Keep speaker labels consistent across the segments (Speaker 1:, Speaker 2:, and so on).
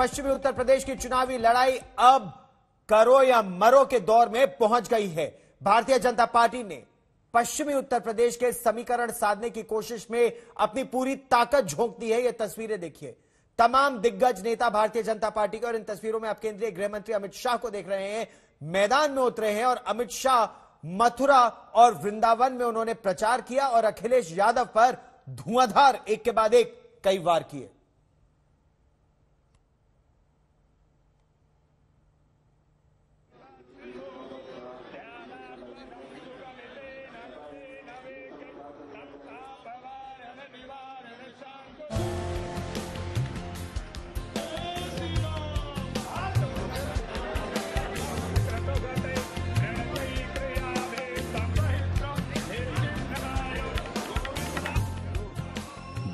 Speaker 1: पश्चिमी उत्तर प्रदेश की चुनावी लड़ाई अब करो या मरो के दौर में पहुंच गई है। भारतीय जनता पार्टी ने पश्चिमी उत्तर प्रदेश के समीकरण साधने की कोशिश में अपनी पूरी ताकत झोंक दी है। ये तस्वीरें देखिए, तमाम दिग्गज नेता भारतीय जनता पार्टी के, और इन तस्वीरों में आप केंद्रीय गृह मंत्री अमित शाह को देख रहे हैं, मैदान में उतरे हैं। और अमित शाह मथुरा और वृंदावन में उन्होंने प्रचार किया और अखिलेश यादव पर धुआंधार एक के बाद एक कई वार किए।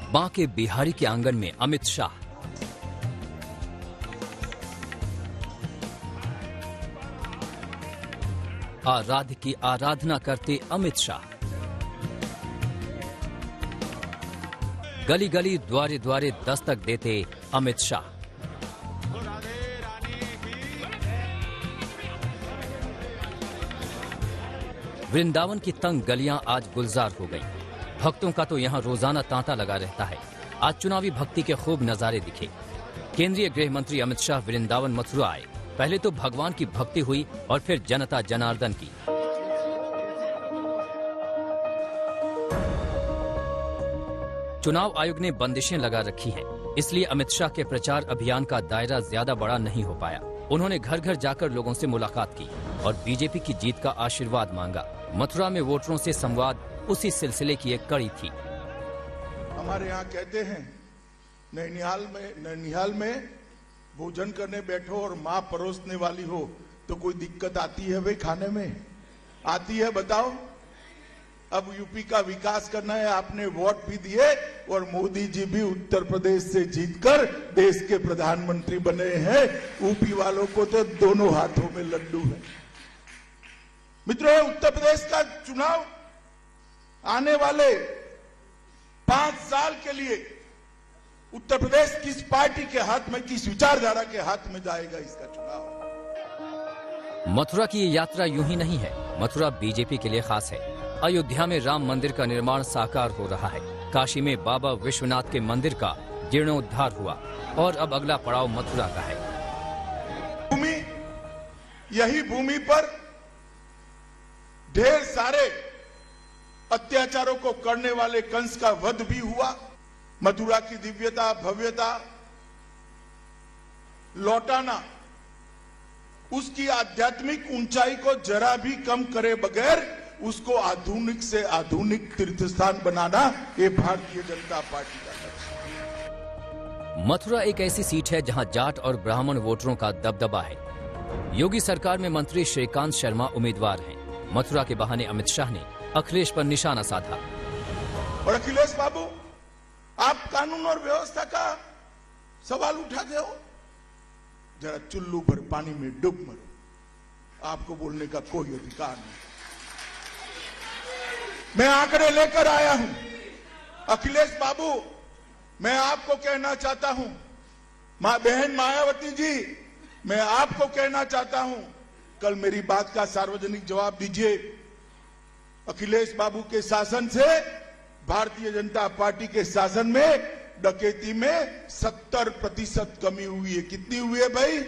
Speaker 2: बांके बिहारी के आंगन में अमित शाह। आराध्य की आराधना करते अमित शाह। गली गली द्वारे द्वारे दस्तक देते अमित शाह। वृंदावन की तंग गलियां आज गुलजार हो गईं। भक्तों का तो यहां रोजाना तांता लगा रहता है। आज चुनावी भक्ति के खूब नजारे दिखे। केंद्रीय गृह मंत्री अमित शाह वृंदावन मथुरा आए। पहले तो भगवान की भक्ति हुई और फिर जनता जनार्दन की। चुनाव आयोग ने बंदिशें लगा रखी हैं, इसलिए अमित शाह के प्रचार अभियान का दायरा ज्यादा बड़ा नहीं हो पाया। उन्होंने घर घर जाकर लोगों से मुलाकात की और बीजेपी की जीत का आशीर्वाद मांगा। मथुरा में वोटरों से संवाद उसी सिलसिले की एक कड़ी थी।
Speaker 3: हमारे यहाँ कहते हैं, नैनिहाल में भोजन करने बैठो और माँ परोसने वाली हो तो कोई दिक्कत आती है भाई? खाने में आती है? बताओ। अब यूपी का विकास करना है। आपने वोट भी दिए और मोदी जी भी उत्तर प्रदेश से जीतकर देश के प्रधानमंत्री बने हैं। यूपी वालों को तो दोनों हाथों में लड्डू है। मित्रों, उत्तर प्रदेश का चुनाव आने वाले 5 साल के लिए उत्तर प्रदेश किस पार्टी के हाथ में, किस विचारधारा के हाथ में जाएगा, इसका चुनाव।
Speaker 2: मथुरा की ये यात्रा यूं ही नहीं है। मथुरा बीजेपी के लिए खास है। अयोध्या में राम मंदिर का निर्माण साकार हो रहा है। काशी में बाबा विश्वनाथ के मंदिर का जीर्णोद्धार हुआ और अब अगला पड़ाव मथुरा का है।
Speaker 3: यही भूमि पर ढेर सारे अत्याचारों को करने वाले कंस का वध भी हुआ। मथुरा की दिव्यता, भव्यता लौटाना उसकी आध्यात्मिक ऊंचाई को जरा भी कम करे बगैर उसको आधुनिक से आधुनिक तीर्थस्थान बनाना, ये भारतीय जनता पार्टी का लक्ष्य है।
Speaker 2: मथुरा एक ऐसी सीट है जहां जाट और ब्राह्मण वोटरों का दबदबा है। योगी सरकार में मंत्री श्रीकांत शर्मा उम्मीदवार हैं। मथुरा के बहाने अमित शाह ने अखिलेश पर निशाना साधा।
Speaker 3: और अखिलेश बाबू, आप कानून और व्यवस्था का सवाल उठाते हो? जरा चुल्लू भर पानी में डूब मरो। आपको बोलने का कोई अधिकार नहीं। मैं आंकड़े लेकर आया हूं। अखिलेश बाबू, मैं आपको कहना चाहता हूं, बहन मायावती जी, मैं आपको कहना चाहता हूं, कल मेरी बात का सार्वजनिक जवाब दीजिए। अखिलेश बाबू के शासन से भारतीय जनता पार्टी के शासन में डकैती में 70% कमी हुई है। कितनी हुई है भाई?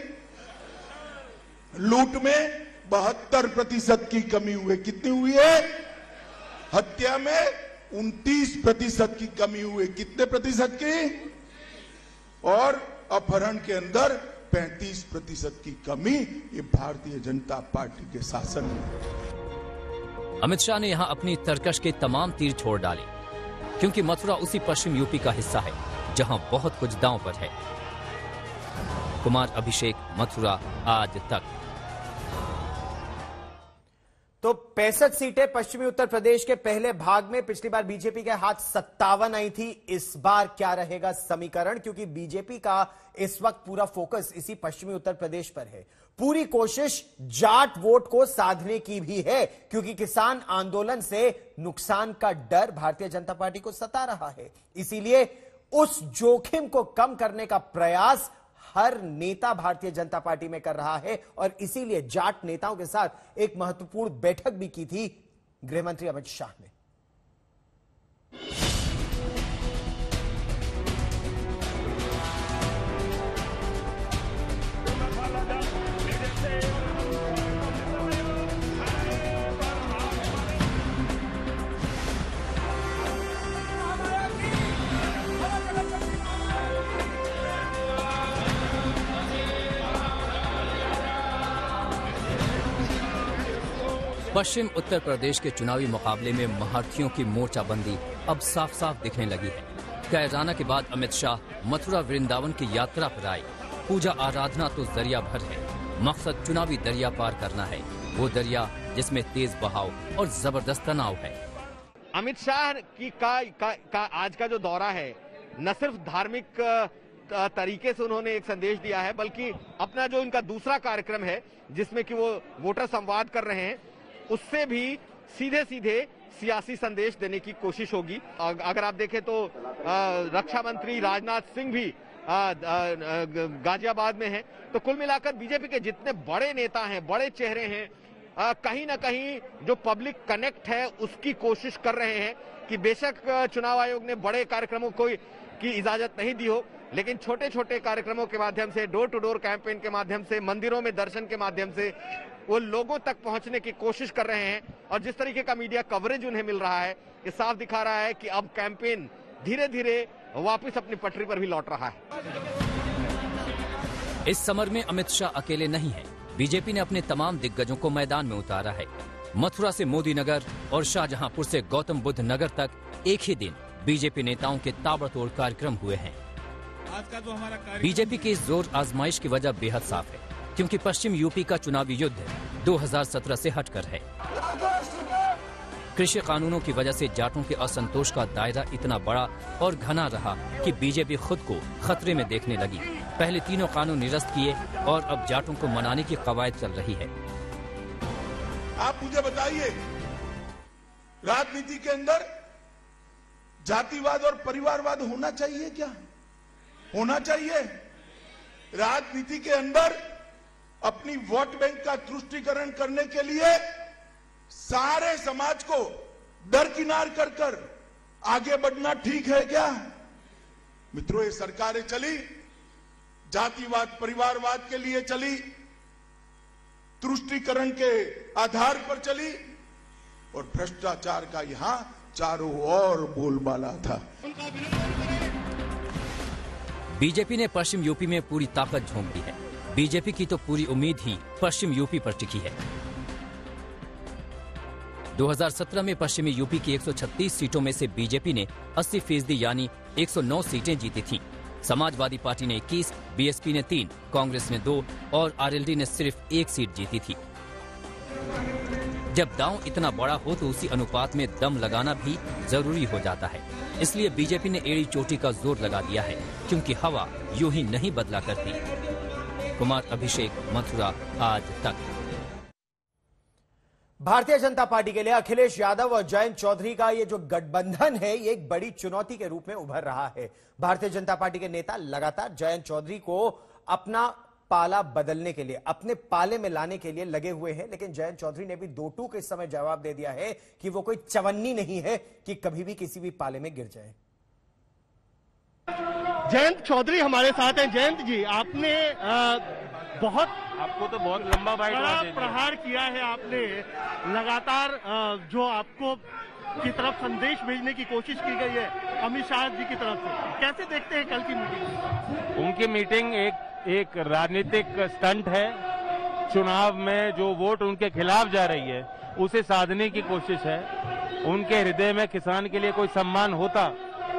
Speaker 3: लूट में 72% की कमी हुई है। कितनी हुई है? हत्या में 29% की कमी हुई है। कितने प्रतिशत की? और अपहरण के अंदर 35% की कमी। ये भारतीय जनता पार्टी के शासन में।
Speaker 2: अमित शाह ने यहां अपनी तरकश के तमाम तीर छोड़ डाले, क्योंकि मथुरा उसी पश्चिम यूपी का हिस्सा है जहां बहुत कुछ दांव पर है। कुमार अभिषेक, मथुरा, आज तक।
Speaker 1: तो 65 सीटें पश्चिमी उत्तर प्रदेश के पहले भाग में पिछली बार बीजेपी के हाथ 57 आई थी। इस बार क्या रहेगा समीकरण? क्योंकि बीजेपी का इस वक्त पूरा फोकस इसी पश्चिमी उत्तर प्रदेश पर है। पूरी कोशिश जाट वोट को साधने की भी है, क्योंकि किसान आंदोलन से नुकसान का डर भारतीय जनता पार्टी को सता रहा है। इसीलिए उस जोखिम को कम करने का प्रयास हर नेता भारतीय जनता पार्टी में कर रहा है और इसीलिए जाट नेताओं के साथ एक महत्वपूर्ण बैठक भी की थी गृहमंत्री अमित शाह ने।
Speaker 2: पश्चिम उत्तर प्रदेश के चुनावी मुकाबले में महारथियों की मोर्चाबंदी अब साफ साफ दिखने लगी है। कैराना के बाद अमित शाह मथुरा वृंदावन की यात्रा पर आए। पूजा आराधना तो दरिया भर है, मकसद चुनावी दरिया पार करना है, वो दरिया जिसमें तेज बहाव और जबरदस्त तनाव है।
Speaker 4: अमित शाह की का आज का जो दौरा है, न सिर्फ धार्मिक तरीके से उन्होंने एक संदेश दिया है, बल्कि अपना जो इनका दूसरा कार्यक्रम है जिसमें कि वो वोटर संवाद कर रहे हैं, उससे भी सीधे सीधे सियासी संदेश देने की कोशिश होगी। अगर आप देखें तो रक्षा मंत्री राजनाथ सिंह भी गाजियाबाद में हैं। तो कुल मिलाकर बीजेपी के जितने बड़े नेता हैं, बड़े चेहरे हैं, कहीं ना कहीं जो पब्लिक कनेक्ट है उसकी कोशिश कर रहे हैं कि बेशक चुनाव आयोग ने बड़े कार्यक्रमों की इजाजत नहीं दी हो, लेकिन छोटे छोटे कार्यक्रमों के माध्यम से, डोर टू डोर कैंपेन के माध्यम से, मंदिरों में दर्शन के माध्यम से वो लोगों तक पहुंचने की कोशिश कर रहे हैं। और जिस तरीके का मीडिया कवरेज उन्हें मिल रहा है, ये साफ दिखा रहा है कि अब कैंपेन धीरे धीरे वापस अपनी पटरी पर भी लौट रहा है।
Speaker 2: इस समर में अमित शाह अकेले नहीं हैं। बीजेपी ने अपने तमाम दिग्गजों को मैदान में उतारा है। मथुरा से मोदी नगर और शाहजहांपुर से गौतम बुद्ध नगर तक एक ही दिन बीजेपी नेताओं के ताबड़तोड़ कार्यक्रम हुए हैं।
Speaker 5: आज का जो हमारा
Speaker 2: बीजेपी की इस जोर आजमाइश की वजह बेहद साफ है, क्योंकि पश्चिम यूपी का चुनावी युद्ध 2017 से हटकर है। कृषि कानूनों की वजह से जाटों के असंतोष का दायरा इतना बड़ा और घना रहा कि बीजेपी खुद को खतरे में देखने लगी। पहले तीनों कानून निरस्त किए और अब जाटों को मनाने की कवायद चल रही है।
Speaker 3: आप मुझे बताइए, राजनीति के अंदर जातिवाद और परिवारवाद होना चाहिए क्या? होना चाहिए। राजनीति के अंदर अपनी वोट बैंक का तुष्टीकरण करने के लिए सारे समाज को दरकिनार कर कर आगे बढ़ना ठीक है क्या? मित्रों, ये सरकारें चली, जातिवाद परिवारवाद के लिए चली, तुष्टीकरण के आधार पर चली और भ्रष्टाचार का यहां चारों ओर बोलबाला था।
Speaker 2: बीजेपी ने पश्चिम यूपी में पूरी ताकत झोंक दी है। बीजेपी की तो पूरी उम्मीद ही पश्चिम यूपी पर टिकी है। 2017 में पश्चिमी यूपी की 136 सीटों में से बीजेपी ने 80% यानी 109 सीटें जीती थीं। समाजवादी पार्टी ने 21, बीएसपी ने 3, कांग्रेस ने 2 और आरएलडी ने सिर्फ 1 सीट जीती थी। जब दांव इतना बड़ा हो तो उसी अनुपात में दम लगाना भी जरूरी हो जाता है। इसलिए बीजेपी ने एड़ी चोटी का जोर लगा दिया है, क्योंकि हवा यूं ही नहीं बदला करती। कुमार अभिषेक, मथुरा, आज तक।
Speaker 1: भारतीय जनता पार्टी के लिए अखिलेश यादव और जयंत चौधरी का ये जो गठबंधन है, ये एक बड़ी चुनौती के रूप में उभर रहा है। भारतीय जनता पार्टी के नेता लगातार जयंत चौधरी को अपना पाला बदलने के लिए, अपने पाले में लाने के लिए लगे हुए हैं, लेकिन जयंत चौधरी ने भी 2-2 के समय जवाब दे दिया है कि वो कोई चवन्नी नहीं है कि कभी भी किसी भी पाले में गिर जाए।
Speaker 6: जयंत चौधरी हमारे साथ हैं। जयंत जी, आपने
Speaker 5: आपको तो बहुत लंबा बाइट
Speaker 6: बड़ा प्रहार किया है। आपने लगातार जो आपको की तरफ संदेश भेजने की कोशिश की गई है अमित शाह जी की तरफ से, कैसे देखते हैं कल की मीटिंग?
Speaker 5: उनकी मीटिंग एक राजनीतिक स्टंट है। चुनाव में जो वोट उनके खिलाफ जा रही है उसे साधने की कोशिश है। उनके हृदय में किसान के लिए कोई सम्मान होता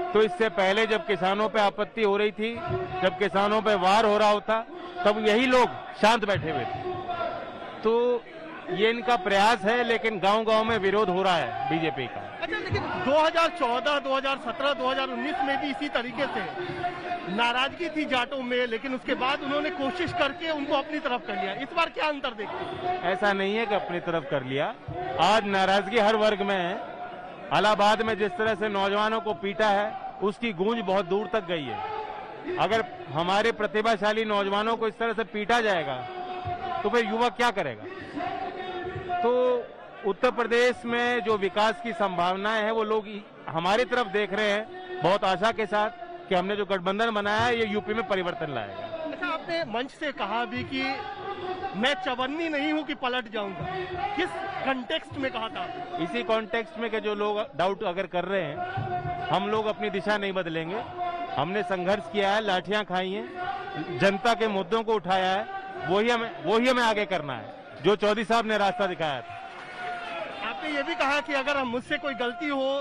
Speaker 5: तो इससे पहले जब किसानों पे आपत्ति हो रही थी, जब किसानों पे वार हो रहा होता, तब यही लोग शांत बैठे हुए थे। तो ये इनका प्रयास है, लेकिन गांव-गांव में विरोध हो रहा है बीजेपी का।
Speaker 6: अच्छा, लेकिन 2014, 2017, 2019 में भी इसी तरीके से नाराजगी थी जाटों में, लेकिन उसके बाद उन्होंने कोशिश करके उनको अपनी तरफ कर लिया। इस बार क्या अंतर देखते हैं?
Speaker 5: ऐसा नहीं है कि अपनी तरफ कर लिया। आज नाराजगी हर वर्ग में है। इलाहाबाद में जिस तरह से नौजवानों को पीटा है, उसकी गूंज बहुत दूर तक गई है। अगर हमारे प्रतिभाशाली नौजवानों को इस तरह से पीटा जाएगा तो फिर युवा क्या करेगा? तो उत्तर प्रदेश में जो विकास की संभावनाएं हैं वो लोग हमारी तरफ देख रहे हैं बहुत आशा के साथ कि हमने जो गठबंधन बनाया है ये यूपी में परिवर्तन लाएगा।
Speaker 6: अच्छा, आपने मंच से कहा भी कि मैं चवन्नी नहीं हूं कि पलट जाऊंगा, किस कॉन्टेक्स्ट में कहा था?
Speaker 5: इसी कॉन्टेक्स्ट में कि जो लोग डाउट अगर कर रहे हैं, हम लोग अपनी दिशा नहीं बदलेंगे। हमने संघर्ष किया है, लाठियां खाई हैं, जनता के मुद्दों को उठाया है, वही हमें आगे करना है जो चौधरी साहब ने रास्ता दिखाया था।
Speaker 6: आपने ये भी कहा कि अगर मुझसे कोई गलती हो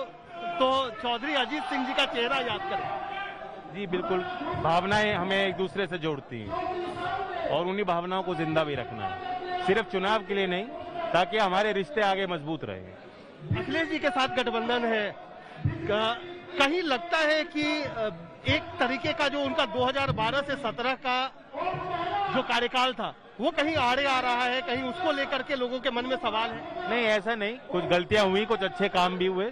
Speaker 6: तो चौधरी अजीत सिंह जी का चेहरा याद करें।
Speaker 5: जी बिल्कुल, भावनाएं हमें एक दूसरे से जोड़ती हैं और उन्हीं भावनाओं को जिंदा भी रखना है, सिर्फ चुनाव के लिए नहीं, ताकि हमारे रिश्ते आगे मजबूत रहे।
Speaker 6: अखिलेश जी के साथ गठबंधन है, कहीं लगता है कि एक तरीके का जो उनका 2012 से 17 का जो कार्यकाल था वो कहीं आड़े आ रहा है, कहीं उसको लेकर के लोगों के मन में सवाल है?
Speaker 5: नहीं, ऐसा नहीं, कुछ गलतियां हुई, कुछ अच्छे काम भी हुए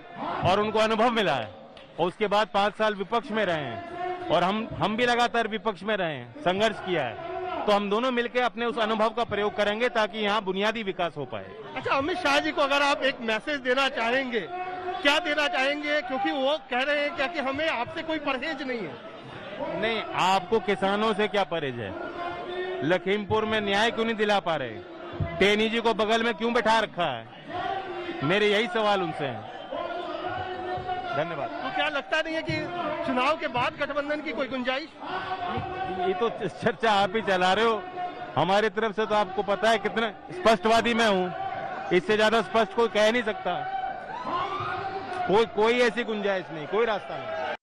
Speaker 5: और उनको अनुभव मिला है और उसके बाद 5 साल विपक्ष में रहे हैं और हम भी लगातार विपक्ष में रहे हैं, संघर्ष किया है, तो हम दोनों मिलकर अपने उस अनुभव का प्रयोग करेंगे ताकि यहाँ बुनियादी विकास हो पाए।
Speaker 6: अच्छा, अमित शाह जी को अगर आप एक मैसेज देना चाहेंगे, क्या देना चाहेंगे? क्योंकि वो कह रहे हैं क्या कि हमें आपसे कोई परहेज नहीं है।
Speaker 5: नहीं, आपको किसानों से क्या परहेज है? लखीमपुर में न्याय क्यों नहीं दिला पा रहे? टेनी जी को बगल में क्यों बैठा रखा है? मेरे यही सवाल उनसे हैं। धन्यवाद।
Speaker 6: तो क्या लगता नहीं है कि चुनाव के बाद गठबंधन की कोई गुंजाइश?
Speaker 5: ये तो चर्चा आप ही चला रहे हो, हमारी तरफ से तो आपको पता है कितना स्पष्टवादी मैं हूँ, इससे ज्यादा स्पष्ट कोई कह नहीं सकता। कोई ऐसी गुंजाइश नहीं, कोई रास्ता नहीं।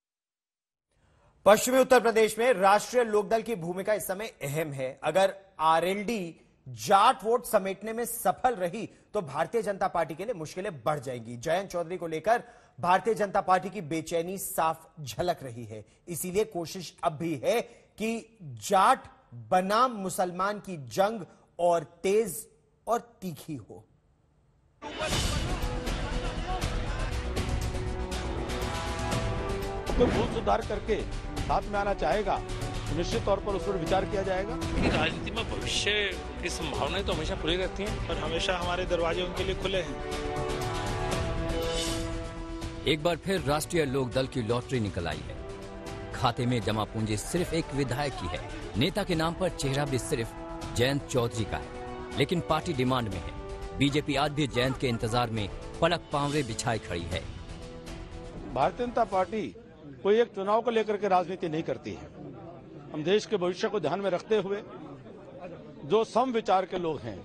Speaker 1: पश्चिमी उत्तर प्रदेश में राष्ट्रीय लोकदल की भूमिका इस समय अहम है। अगर आरएलडी जाट वोट समेटने में सफल रही तो भारतीय जनता पार्टी के लिए मुश्किलें बढ़ जाएंगी। जयंत चौधरी को लेकर भारतीय जनता पार्टी की बेचैनी साफ झलक रही है। इसीलिए कोशिश अब भी है कि जाट बनाम मुसलमान की जंग और तेज और तीखी हो।
Speaker 7: कोई भूल सुधार करके साथ में आना चाहेगा तो निश्चित तौर पर उस पर विचार किया जाएगा।
Speaker 8: राजनीति में भविष्य की संभावनाएं तो हमेशा खुली रहती हैं
Speaker 9: और हमेशा हमारे दरवाजे उनके लिए खुले हैं।
Speaker 2: एक बार फिर राष्ट्रीय लोकदल की लॉटरी निकल आई है। खाते में जमा पूंजी सिर्फ एक विधायक की है। नेता के नाम पर चेहरा भी सिर्फ जयंत चौधरी का है, लेकिन पार्टी डिमांड में है। बीजेपी आज भी जयंत के इंतजार में पलक पांवरे बिछाए खड़ी है।
Speaker 7: भारतीय जनता पार्टी कोई एक चुनाव को लेकर के राजनीति नहीं करती है। हम देश के भविष्य को ध्यान में रखते हुए जो सम विचार के लोग हैं,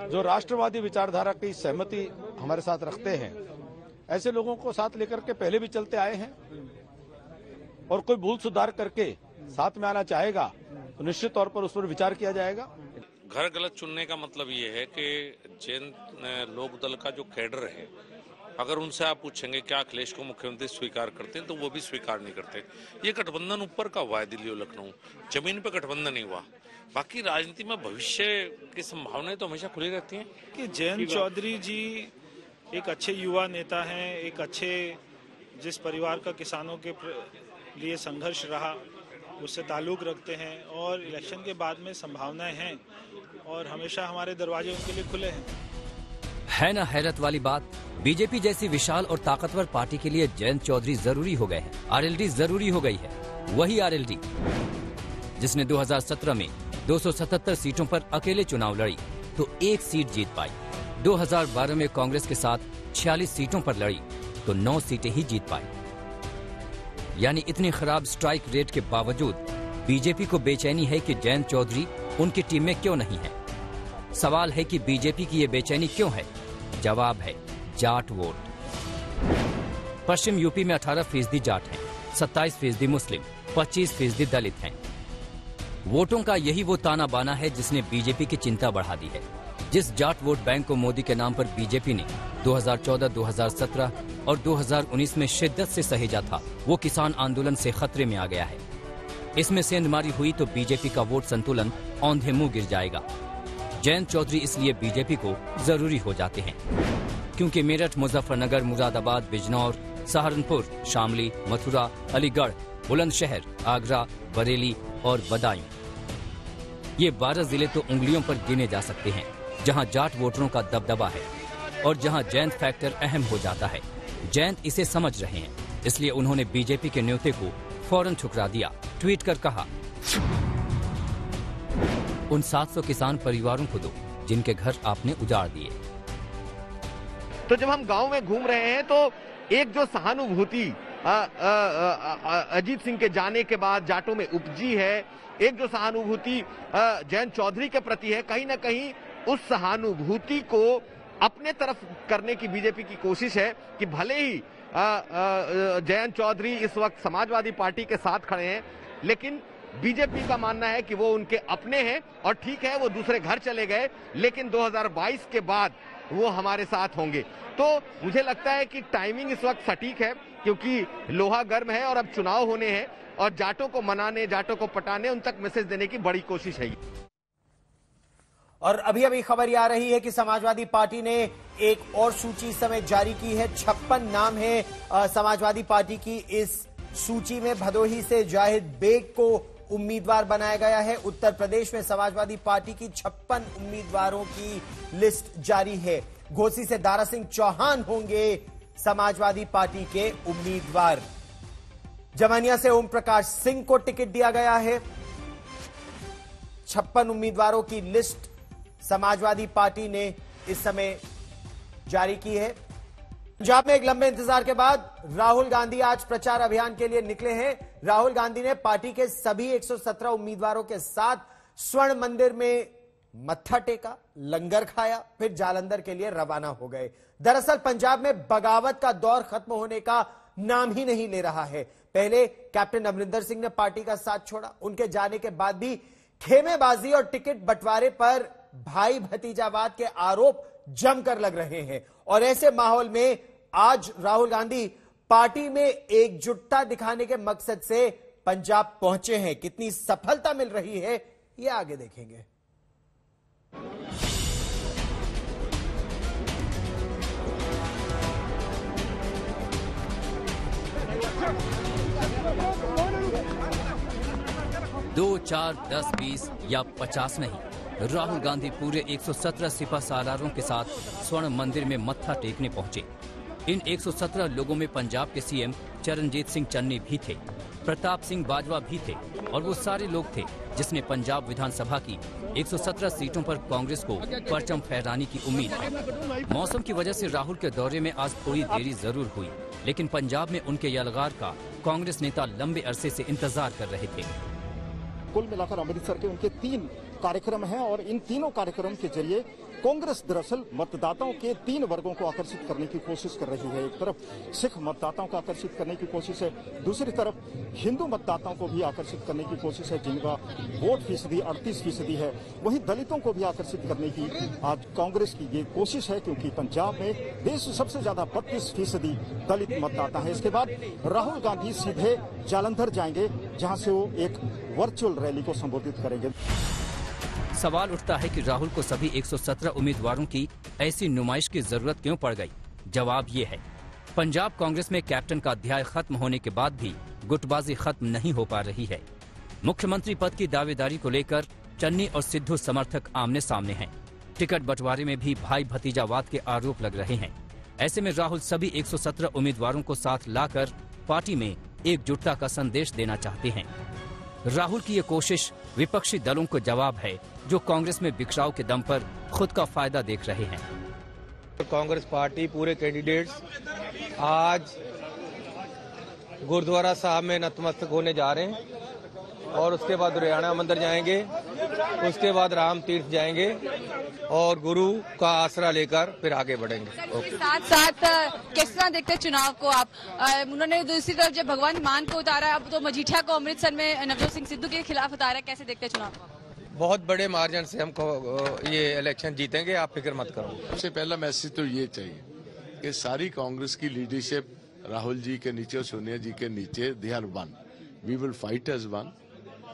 Speaker 7: जो राष्ट्रवादी विचारधारा की सहमति हमारे साथ रखते हैं, ऐसे लोगों को साथ लेकर के पहले भी चलते आए हैं और कोई भूल सुधार करके साथ में आना चाहेगा तो निश्चित तौर पर उस पर विचार किया जाएगा।
Speaker 8: घर गलत चुनने का मतलब ये है कि जैन लोकदल का जो कैडर है, अगर उनसे आप पूछेंगे क्या अखिलेश को मुख्यमंत्री स्वीकार करते हैं तो वो भी स्वीकार नहीं करते। ये गठबंधन ऊपर का हुआ है, दिल्ली और लखनऊ, जमीन पे गठबंधन नहीं हुआ। बाकी राजनीति में भविष्य की संभावनाएं तो हमेशा खुली रहती हैं।
Speaker 9: कि जयंत चौधरी जी एक अच्छे युवा नेता हैं, एक अच्छे जिस परिवार का किसानों के लिए संघर्ष रहा उससे ताल्लुक रखते हैं और इलेक्शन के बाद में संभावनाएं हैं और हमेशा हमारे दरवाजे उनके लिए खुले हैं।
Speaker 2: है ना हैरत वाली बात, बीजेपी जैसी विशाल और ताकतवर पार्टी के लिए जयंत चौधरी जरूरी हो गए हैं। आरएलडी जरूरी हो गई है। वही आरएलडी जिसने 2017 में 277 सीटों पर अकेले चुनाव लड़ी तो 1 सीट जीत पाई। 2012 में कांग्रेस के साथ 46 सीटों पर लड़ी तो 9 सीटें ही जीत पाई। यानी इतनी खराब स्ट्राइक रेट के बावजूद बीजेपी को बेचैनी है कि जयंत चौधरी उनकी टीम में क्यों नहीं है। सवाल है कि बीजेपी की ये बेचैनी क्यों है? जवाब है जाट वोट। पश्चिम यूपी में 18% जाट हैं, 27% मुस्लिम, 25% दलित हैं। वोटों का यही वो ताना बाना है जिसने बीजेपी की चिंता बढ़ा दी है। जिस जाट वोट बैंक को मोदी के नाम पर बीजेपी ने 2014, 2017 और 2019 में शिद्दत से सहेजा था, वो किसान आंदोलन से खतरे में आ गया है। इसमें सेंधमारी हुई तो बीजेपी का वोट संतुलन औंधे मुंह गिर जाएगा। जयंत चौधरी इसलिए बीजेपी को जरूरी हो जाते हैं क्योंकि मेरठ, मुजफ्फरनगर, मुरादाबाद, बिजनौर, सहारनपुर, शामली, मथुरा, अलीगढ़ बुलंदशहर, आगरा, बरेली और बदायूं। ये 12 जिले तो उंगलियों पर गिने जा सकते हैं, जहां जाट वोटरों का दबदबा है और जहां जैन फैक्टर अहम हो जाता है। जैन इसे समझ रहे हैं, इसलिए उन्होंने बीजेपी के न्योते को फौरन ठुकरा दिया। ट्वीट कर कहा, उन 700 किसान परिवारों को दो जिनके घर आपने उजाड़ दिए।
Speaker 4: तो जब हम गांव में घूम रहे हैं तो एक जो सहानुभूति अजीत सिंह के जाने के बाद जाटों में उपजी है, एक जो सहानुभूति जयंत चौधरी के प्रति है, कहीं ना कहीं उस सहानुभूति को अपने तरफ करने की बीजेपी की कोशिश है कि भले ही जयंत चौधरी इस वक्त समाजवादी पार्टी के साथ खड़े हैं, लेकिन बीजेपी का मानना है कि वो उनके अपने हैं और ठीक है वो दूसरे घर चले गए, लेकिन 2022 के बाद वो हमारे साथ होंगे। तो मुझे लगता है कि टाइमिंग इस वक्त सटीक है, क्योंकि लोहा गर्म है और अब चुनाव होने हैं और जाटों को मनाने, जाटों को पटाने, उन तक मैसेज देने की बड़ी कोशिश है।
Speaker 1: और अभी अभी खबर आ रही है कि समाजवादी पार्टी ने एक और सूची समय जारी की है। 56 नाम है समाजवादी पार्टी की। इस सूची में भदोही से जाहिद बेग को उम्मीदवार बनाया गया है। उत्तर प्रदेश में समाजवादी पार्टी की 56 उम्मीदवारों की लिस्ट जारी है। घोसी से दारा सिंह चौहान होंगे समाजवादी पार्टी के उम्मीदवार। जमानिया से ओम प्रकाश सिंह को टिकट दिया गया है। 56 उम्मीदवारों की लिस्ट समाजवादी पार्टी ने इस समय जारी की है। पंजाब में एक लंबे इंतजार के बाद राहुल गांधी आज प्रचार अभियान के लिए निकले हैं। राहुल गांधी ने पार्टी के सभी 117 उम्मीदवारों के साथ स्वर्ण मंदिर में मत्था टेका, लंगर खाया, फिर जालंधर के लिए रवाना हो गए। दरअसल पंजाब में बगावत का दौर खत्म होने का नाम ही नहीं ले रहा है। पहले कैप्टन अमरिंदर सिंह ने पार्टी का साथ छोड़ा, उनके जाने के बाद भी खेमेबाजी और टिकट बंटवारे पर भाई भतीजावाद के आरोप जमकर लग रहे हैं। और ऐसे माहौल में आज राहुल गांधी पार्टी में एकजुटता दिखाने के मकसद से पंजाब पहुंचे हैं। कितनी सफलता मिल रही है ये आगे देखेंगे।
Speaker 2: दो, 4, 10, 20 या 50 नहीं, राहुल गांधी पूरे 117 सिपा सालारों के साथ स्वर्ण मंदिर में मत्था टेकने पहुंचे। इन 117 लोगों में पंजाब के सीएम चरणजीत सिंह चन्नी भी थे, प्रताप सिंह बाजवा भी थे और वो सारे लोग थे जिसने पंजाब विधानसभा की 117 सीटों पर कांग्रेस को परचम फहराने की उम्मीद है। मौसम की वजह से राहुल के दौरे में आज थोड़ी देरी जरूर हुई, लेकिन पंजाब में उनके यलगार का कांग्रेस नेता लंबे अरसे से इंतजार कर रहे थे।
Speaker 10: कुल मिलाकर अमृतसर के उनके 3 कार्यक्रम हैं और इन तीनों कार्यक्रम के जरिए कांग्रेस दरअसल मतदाताओं के 3 वर्गों को आकर्षित करने की कोशिश कर रही है। एक तरफ सिख मतदाताओं को आकर्षित करने की कोशिश है, दूसरी तरफ हिंदू मतदाताओं को भी आकर्षित करने की कोशिश है, जिनका वोट फीसदी 38% है। वहीं दलितों को भी आकर्षित करने की आज कांग्रेस की ये कोशिश है, क्योंकि पंजाब में देश सबसे ज्यादा 32% दलित मतदाता है। इसके बाद राहुल गांधी सीधे जालंधर जाएंगे, जहां से वो एक वर्चुअल रैली को संबोधित करेंगे।
Speaker 2: सवाल उठता है कि राहुल को सभी 117 उम्मीदवारों की ऐसी नुमाइश की जरूरत क्यों पड़ गई? जवाब ये है, पंजाब कांग्रेस में कैप्टन का अध्याय खत्म होने के बाद भी गुटबाजी खत्म नहीं हो पा रही है। मुख्यमंत्री पद की दावेदारी को लेकर चन्नी और सिद्धू समर्थक आमने सामने हैं। टिकट बंटवारे में भी भाई भतीजावाद के आरोप लग रहे हैं। ऐसे में राहुल सभी 117 उम्मीदवारों को साथ लाकर पार्टी में एकजुटता का संदेश देना चाहते हैं। राहुल की ये कोशिश विपक्षी दलों को जवाब है, जो कांग्रेस में बिखराव के दम पर खुद का फायदा देख रहे हैं।
Speaker 11: कांग्रेस पार्टी पूरे कैंडिडेट्स आज गुरुद्वारा साहब में नतमस्तक होने जा रहे हैं और उसके बाद हरियाणा मंदिर जाएंगे, उसके बाद राम तीर्थ जाएंगे और गुरु का आसरा लेकर फिर आगे बढ़ेंगे।
Speaker 12: साथ साथ किस तरह देखते हैं चुनाव को आप? उन्होंने दूसरी तरफ जब भगवान मान को उतारा, अब तो मजीठिया को अमृतसर में नवजोत सिंह सिद्धू के खिलाफ उतारा, कैसे देखते हैं चुनाव को?
Speaker 11: बहुत बड़े मार्जिन से हमको ये इलेक्शन जीतेंगे, आप फिक्र मत करो।
Speaker 3: सबसे पहला मैसेज तो ये चाहिए कि सारी कांग्रेस की लीडरशिप राहुल जी के नीचे और सोनिया जी के नीचे, they are one, we will fight as one.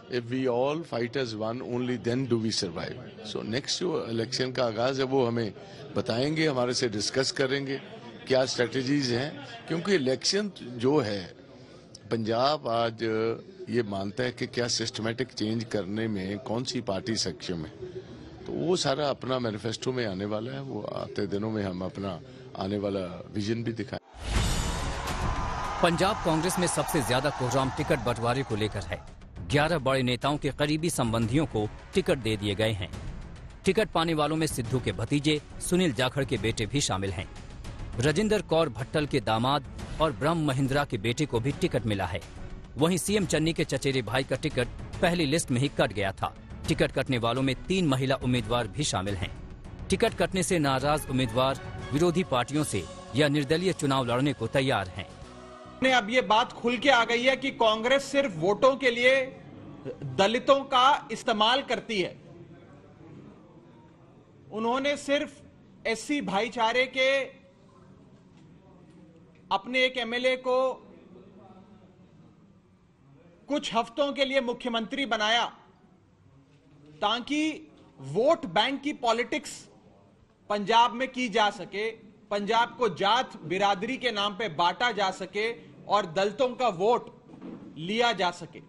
Speaker 3: If we all fight as one, only then do we survive. So next जो इलेक्शन का आगाज है वो हमें बताएंगे, हमारे से डिस्कस करेंगे क्या स्ट्रेटजीज हैं, क्योंकि इलेक्शन जो है
Speaker 13: पंजाब आज ये मानता है कि क्या सिस्टमेटिक चेंज करने में कौन सी पार्टी सक्षम है, तो वो सारा अपना मैनिफेस्टो में आने वाला है। वो आते दिनों में हम अपना आने वाला विजन भी दिखाएं।
Speaker 2: पंजाब कांग्रेस में सबसे ज्यादा कोहराम टिकट बंटवारे को लेकर है। 11 बड़े नेताओं के करीबी संबंधियों को टिकट दे दिए गए हैं। टिकट पाने वालों में सिद्धू के भतीजे सुनील जाखड़ के बेटे भी शामिल हैं। राजिंदर कौर भट्टल के दामाद और ब्रह्म महिंद्रा के बेटे को भी टिकट मिला है। वहीं सीएम चन्नी के चचेरे भाई का टिकट पहली लिस्ट में ही कट गया था। टिकट कटने वालों में 3 महिला उम्मीदवार भी शामिल हैं। टिकट कटने से नाराज उम्मीदवार विरोधी पार्टियों से या निर्दलीय चुनाव लड़ने को तैयार हैं।
Speaker 14: अब ये बात खुल के आ गई है कि कांग्रेस सिर्फ वोटों के लिए दलितों का इस्तेमाल करती है। उन्होंने सिर्फ एससी भाईचारे के अपने एक एमएलए को कुछ हफ्तों के लिए मुख्यमंत्री बनाया ताकि वोट बैंक की पॉलिटिक्स पंजाब में की जा सके, पंजाब को जात बिरादरी के नाम पे बांटा जा सके और दलितों का वोट लिया जा सके।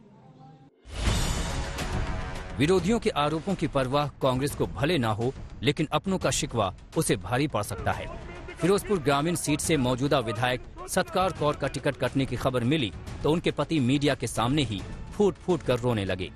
Speaker 2: विरोधियों के आरोपों की परवाह कांग्रेस को भले ना हो, लेकिन अपनों का शिकवा उसे भारी पड़ सकता है। फिरोजपुर ग्रामीण सीट से मौजूदा विधायक सत्कार कौर का टिकट कटने की खबर मिली तो उनके पति मीडिया के सामने ही फूट फूट कर रोने लगे।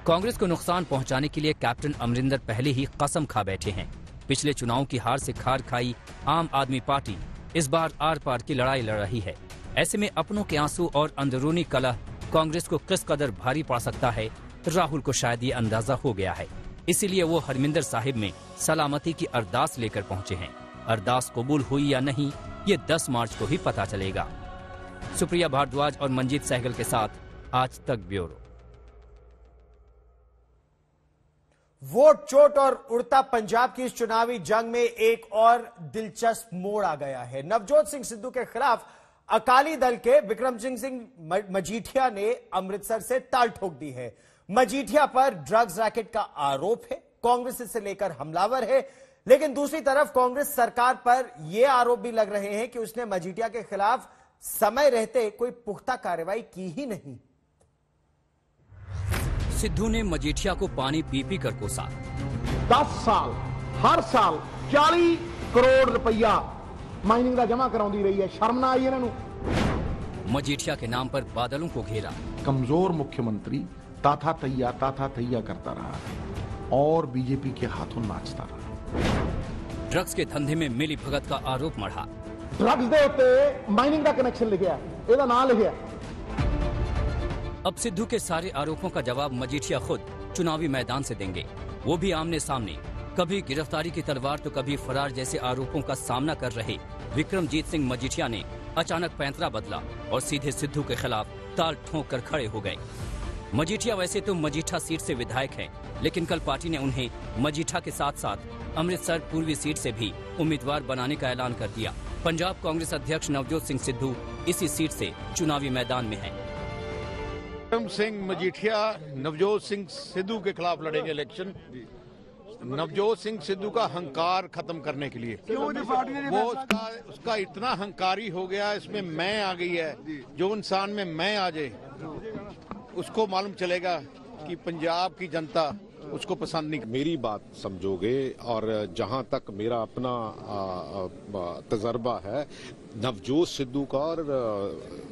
Speaker 2: कांग्रेस को नुकसान पहुंचाने के लिए कैप्टन अमरिंदर पहले ही कसम खा बैठे हैं। पिछले चुनाव की हार से खार खाई आम आदमी पार्टी इस बार आर पार की लड़ाई लड़ रही है। ऐसे में अपनों के आंसू और अंदरूनी कलह कांग्रेस को किस कदर भारी पड़ सकता है, राहुल को शायद ये अंदाजा हो गया है। इसीलिए वो हरमिंदर साहिब में सलामती की अरदास लेकर पहुंचे हैं। अरदास कबूल हुई या नहीं, ये 10 मार्च को ही पता चलेगा। सुप्रिया भारद्वाज और मंजीत सहगल के साथ आज तक ब्यूरो।
Speaker 1: वोट चोट और उड़ता पंजाब की इस चुनावी जंग में एक और दिलचस्प मोड़ आ गया है। नवजोत सिंह सिद्धू के खिलाफ अकाली दल के विक्रमजीत सिंह मजीठिया ने अमृतसर से ताल ठोक दी है। मजीठिया पर ड्रग्स रैकेट का आरोप है, कांग्रेस इसे लेकर हमलावर है, लेकिन दूसरी तरफ कांग्रेस सरकार पर यह आरोप भी लग रहे हैं कि उसने मजीठिया के खिलाफ समय रहते कोई पुख्ता कार्रवाई की ही नहीं।
Speaker 2: सिद्धू ने मजीठिया को पानी पी पी कर कोसा।
Speaker 15: 10 साल हर साल 40 करोड़ रुपया माइनिंग का जमा कराउंदी रही है। शर्म ना आई इन्होंने।
Speaker 2: मजीठिया के नाम पर बादलों को घेरा।
Speaker 15: कमजोर मुख्यमंत्री ताथा तैया करता रहा और बीजेपी के हाथों नाचता रहा।
Speaker 2: ड्रग्स के धंधे में मिली भगत का आरोप मढ़ा।
Speaker 15: ड्रग्स दे उत्ते माइनिंग का कनेक्शन लिखा, ਇਹਦਾ नाम लिखा।
Speaker 2: अब सिद्धू के सारे आरोपों का जवाब मजीठिया खुद चुनावी मैदान से देंगे, वो भी आमने सामने। कभी गिरफ्तारी की तलवार तो कभी फरार जैसे आरोपों का सामना कर रहे विक्रमजीत सिंह मजीठिया ने अचानक पैंतरा बदला और सीधे सिद्धू के खिलाफ ताल ठोक कर खड़े हो गए। मजीठिया वैसे तो मजीठा सीट से विधायक हैं, लेकिन कल पार्टी ने उन्हें मजीठा के साथ साथ अमृतसर पूर्वी सीट से भी उम्मीदवार बनाने का ऐलान कर दिया। पंजाब कांग्रेस अध्यक्ष नवजोत सिंह सिद्धू इसी सीट से चुनावी मैदान में हैं।
Speaker 16: विक्रम सिंह मजीठिया नवजोत सिंह सिद्धू के खिलाफ लड़ेंगे इलेक्शन। नवजोत सिंह सिद्धू का हंकार खत्म करने के लिए वो उसका इतना हंकारी हो गया, इसमें मैं आ गई है। जो इंसान में मैं आ जाए उसको मालूम चलेगा कि पंजाब की जनता उसको पसंद नहीं।
Speaker 17: मेरी बात समझोगे और जहां तक मेरा अपना तजर्बा है, नवजोत सिद्धू का और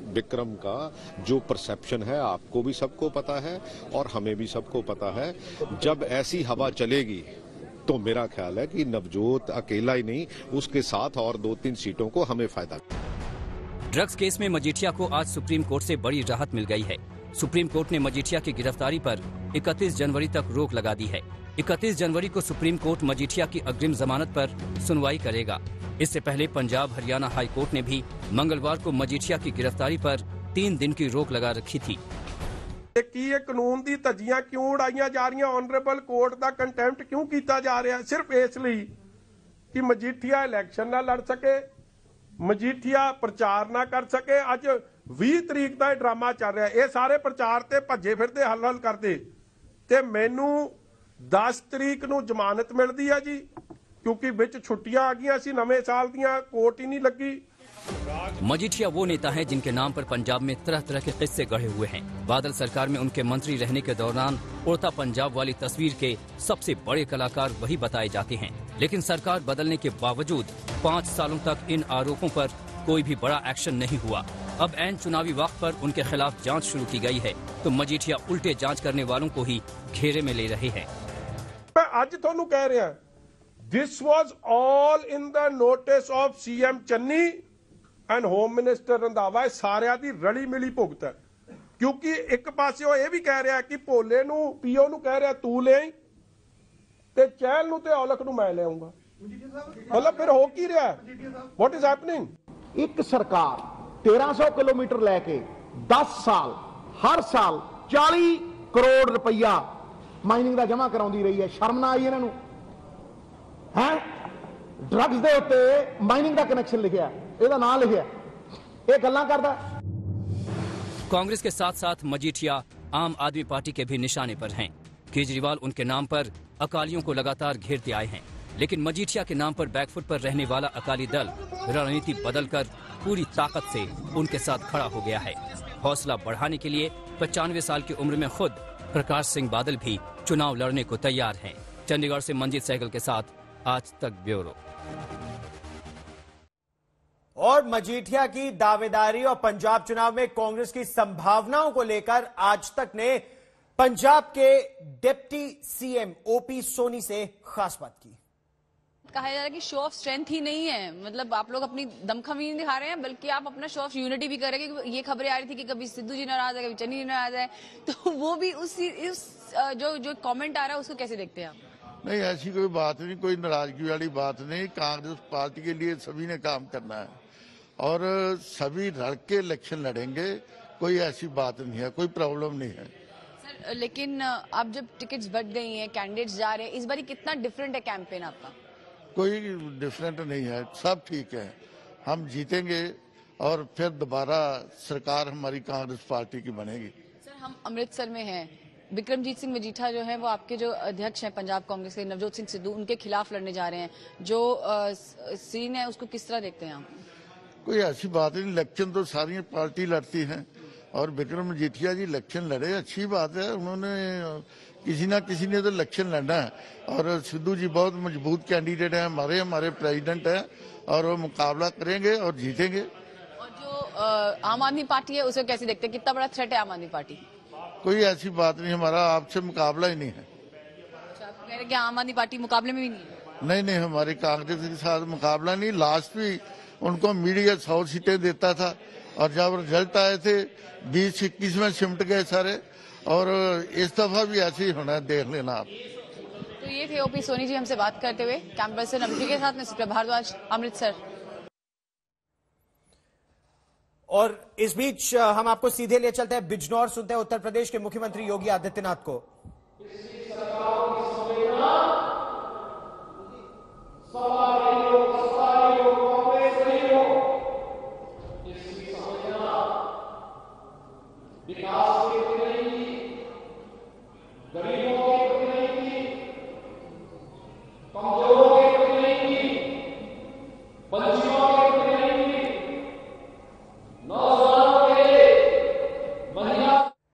Speaker 17: विक्रम का जो परसेप्शन है आपको भी सबको पता है और हमें भी सबको पता है। जब ऐसी हवा चलेगी तो मेरा ख्याल है कि नवजोत अकेला ही नहीं, उसके साथ और 2-3 सीटों को हमें फायदा।
Speaker 2: ड्रग्स केस में मजीठिया को आज सुप्रीम कोर्ट से बड़ी राहत मिल गई है। सुप्रीम कोर्ट ने मजीठिया की गिरफ्तारी पर 31 जनवरी तक रोक लगा दी है। 31 जनवरी को सुप्रीम कोर्ट मजीठिया की अग्रिम जमानत पर सुनवाई करेगा। इससे पहले पंजाब हरियाणा हाई कोर्ट ने भी मंगलवार को मजीठिया की गिरफ्तारी पर 3 दिन की रोक लगा रखी थी।
Speaker 18: ਕੀ ਇਹ ਕਾਨੂੰਨ ਦੀ ਧੱਜੀਆਂ ਕਿਉਂ ਉਡਾਈਆਂ ਜਾ ਰਹੀਆਂ? ਆਨਰੇਬਲ ਕੋਰਟ ਦਾ ਕੰਟੈਂਪਟ ਕਿਉਂ ਕੀਤਾ ਜਾ ਰਿਹਾ? ਸਿਰਫ ਇਸ ਲਈ ਕਿ ਮਜੀਠੀਆ ਇਲੈਕਸ਼ਨ ਨਾ ਲੜ ਸਕੇ, ਮਜੀਠੀਆ ਪ੍ਰਚਾਰ ਨਾ ਕਰ ਸਕੇ। ਅੱਜ 20 ਤਰੀਕ ਦਾ ਇਹ ਡਰਾਮਾ ਚੱਲ ਰਿਹਾ। ਇਹ ਸਾਰੇ ਪ੍ਰਚਾਰ ਤੇ ਭੱਜੇ ਫਿਰਦੇ ਹੱਲ ਕਰਦੇ ਤੇ ਮੈਨੂੰ 10 ਤਰੀਕ ਨੂੰ ਜ਼ਮਾਨਤ ਮਿਲਦੀ ਆ ਜੀ, ਕਿਉਂਕਿ ਵਿੱਚ ਛੁੱਟੀਆਂ ਆ ਗਈਆਂ ਸੀ, ਨਵੇਂ ਸਾਲ ਦੀਆਂ, ਕੋਰਟ ਹੀ ਨਹੀਂ ਲੱਗੀ।
Speaker 2: मजीठिया वो नेता हैं जिनके नाम पर पंजाब में तरह तरह के किस्से गढ़े हुए हैं। बादल सरकार में उनके मंत्री रहने के दौरान उड़ता पंजाब वाली तस्वीर के सबसे बड़े कलाकार वही बताए जाते हैं। लेकिन सरकार बदलने के बावजूद 5 सालों तक इन आरोपों पर कोई भी बड़ा एक्शन नहीं हुआ। अब ऐन चुनावी वक्त पर उनके खिलाफ जांच शुरू की गई है तो मजीठिया उल्टे जांच करने वालों को ही घेरे में ले रहे हैं।
Speaker 18: मैं आज थानू कह रहा, this was all in the notice of CM Channi and home minister Randhawa. सारिया दी रली मिली भुगत है, क्योंकि एक पासे वो ये भी कह रहा कि भोले नू पीओ नू कह रहा तू ले आई ते चहल नू ते औलख नू मैं ले आऊंगा। मतलब फिर हो की रहा है, व्हाट इज हैपनिंग?
Speaker 15: एक सरकार 1300 किलोमीटर लेके 10 साल हर साल 40 करोड़ रुपया माइनिंग का जमा कराउंदी रही है। शर्म ना आई इन्हां नू? है ड्रग्स दे उत्ते माइनिंग का कनेक्शन लिखा, ਇਹਦਾ ਨਾਂ ਲਿਖਿਆ, ਇਹ ਗੱਲਾਂ ਕਰਦਾ।
Speaker 2: कांग्रेस के साथ साथ मजीठिया आम आदमी पार्टी के भी निशाने पर हैं। केजरीवाल उनके नाम पर अकालियों को लगातार घेरते आए हैं, लेकिन मजीठिया के नाम पर बैकफुट पर रहने वाला अकाली दल रणनीति बदलकर पूरी ताकत से उनके साथ खड़ा हो गया है। हौसला बढ़ाने के लिए 95 साल की उम्र में खुद प्रकाश सिंह बादल भी चुनाव लड़ने को तैयार हैं। चंडीगढ़ से मंजीत सहगल के साथ आज तक ब्यूरो।
Speaker 1: और मजीठिया की दावेदारी और पंजाब चुनाव में कांग्रेस की संभावनाओं को लेकर आज तक ने पंजाब के डिप्टी सीएम ओपी सोनी से खास बात की।
Speaker 12: कहा जा रहा है कि शो ऑफ स्ट्रेंथ ही नहीं है, मतलब आप लोग अपनी दमखमी नहीं दिखा रहे हैं, बल्कि आप अपना शो ऑफ यूनिटी भी कर रहे हैं। ये खबरें आ रही थी कि कभी सिद्धू जी नाराज है, कभी चन्नी जी नाराज है, तो वो भी जो कमेंट आ रहा है उसको कैसे देखते हैं आप?
Speaker 16: नहीं, ऐसी कोई बात नहीं, कोई नाराजगी वाली बात नहीं। कांग्रेस पार्टी के लिए सभी ने काम करना है और सभी लड़ के इलेक्शन लड़ेंगे, कोई ऐसी बात नहीं है, कोई प्रॉब्लम नहीं है।
Speaker 12: सर लेकिन अब जब टिकट्स बढ़ गई हैं, कैंडिडेट्स जा रहे हैं, इस बार कितना डिफरेंट है कैंपेन आपका?
Speaker 16: कोई डिफरेंट नहीं है, सब ठीक है, हम जीतेंगे और फिर दोबारा सरकार हमारी कांग्रेस पार्टी की बनेगी।
Speaker 12: सर हम अमृतसर में हैं, बिक्रमजीत सिंह मजीठा जो है वो आपके जो अध्यक्ष हैं पंजाब कांग्रेस के, नवजोत सिंह सिद्धू, उनके खिलाफ लड़ने जा रहे हैं। जो सीन है उसको किस तरह देखते हैं आप?
Speaker 16: कोई ऐसी बात नहीं, इलेक्शन तो सारी पार्टी लड़ती हैं और विक्रम मजीठिया जी इलेक्शन लड़े, अच्छी बात है। उन्होंने किसी ना किसी ने तो इलेक्शन लड़ना है और सिद्धू जी बहुत मजबूत कैंडिडेट हैं, हमारे प्रेसिडेंट हैं और वो मुकाबला करेंगे और जीतेंगे।
Speaker 12: और जो आम आदमी पार्टी है उसे कैसे देखते हैं, कितना बड़ा थ्रेट है आम आदमी पार्टी?
Speaker 16: कोई ऐसी बात नहीं, हमारा आपसे मुकाबला ही नहीं है।
Speaker 12: अच्छा, आप कह रहे हैं कि आम आदमी पार्टी मुकाबले में भी नहीं है?
Speaker 16: नहीं, हमारे कांग्रेस के साथ मुकाबला नहीं। लास्ट भी उनको मीडिया 100 सीटें देता था और जब रिजल्ट आए थे 20-21 में सिमट गए सारे, और इस दफा भी ऐसे ही होना है, देख लेना आप।
Speaker 12: तो ये थे ओपी सोनी जी हमसे बात करते हुए। कैमरा पर्सन अभिषेक के साथ में सुप्रिया भारद्वाज, अमृतसर।
Speaker 1: और इस बीच हम आपको सीधे ले चलते हैं बिजनौर, सुनते हैं उत्तर प्रदेश के मुख्यमंत्री योगी आदित्यनाथ को।